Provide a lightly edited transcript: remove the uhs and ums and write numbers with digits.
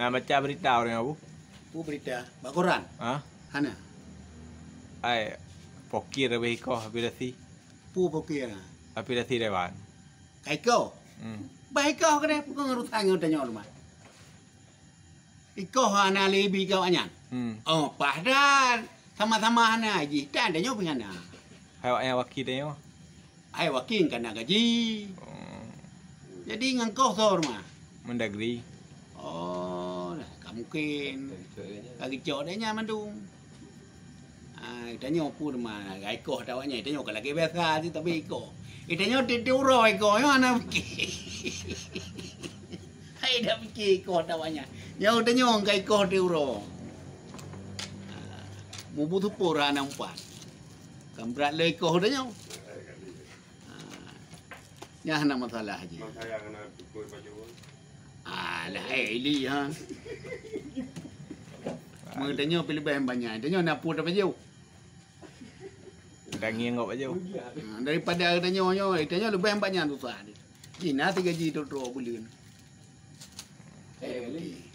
Nah, baca berita orang apa? Pu berita bakoran. Hah? Hana. Ai pokir lebih kau apirasi. Pu pokira. Apirasi dewan. Kai kau. Hmm. Baik kau kena kau ngerutai ngau tanya rumah. Iko hana lebi kau anyan. Oh, padahal sama-sama hana aji. Tak ada nyawa pengana. Hai wakil dia. Ai waking kena gaji. Jadi ngangkau kau rumah. Mendagri. Oh, tak mungkin. Kaki cok dia nyaman tu. Tanya apa rumah. Iko tawanya. Tanya kalau lagi biasa je tapi iko. Tanya dia uroi iko. Yang mana fikir. Hai dah fikir iko tawanya. Yang tanya orang iko dia uroi. Mu butuh pura nampak. Kamberat le iko tanya. Ya nak masalah aja. Saya kena pukul baju. Alah, Eli ha. Mau tanya pilih banyak. Tanya nak pun dapat jauh. Dangi ngok aja. Daripada tanya lebih banyak tu sah. Cina 3 gaji tu bulan. Eli.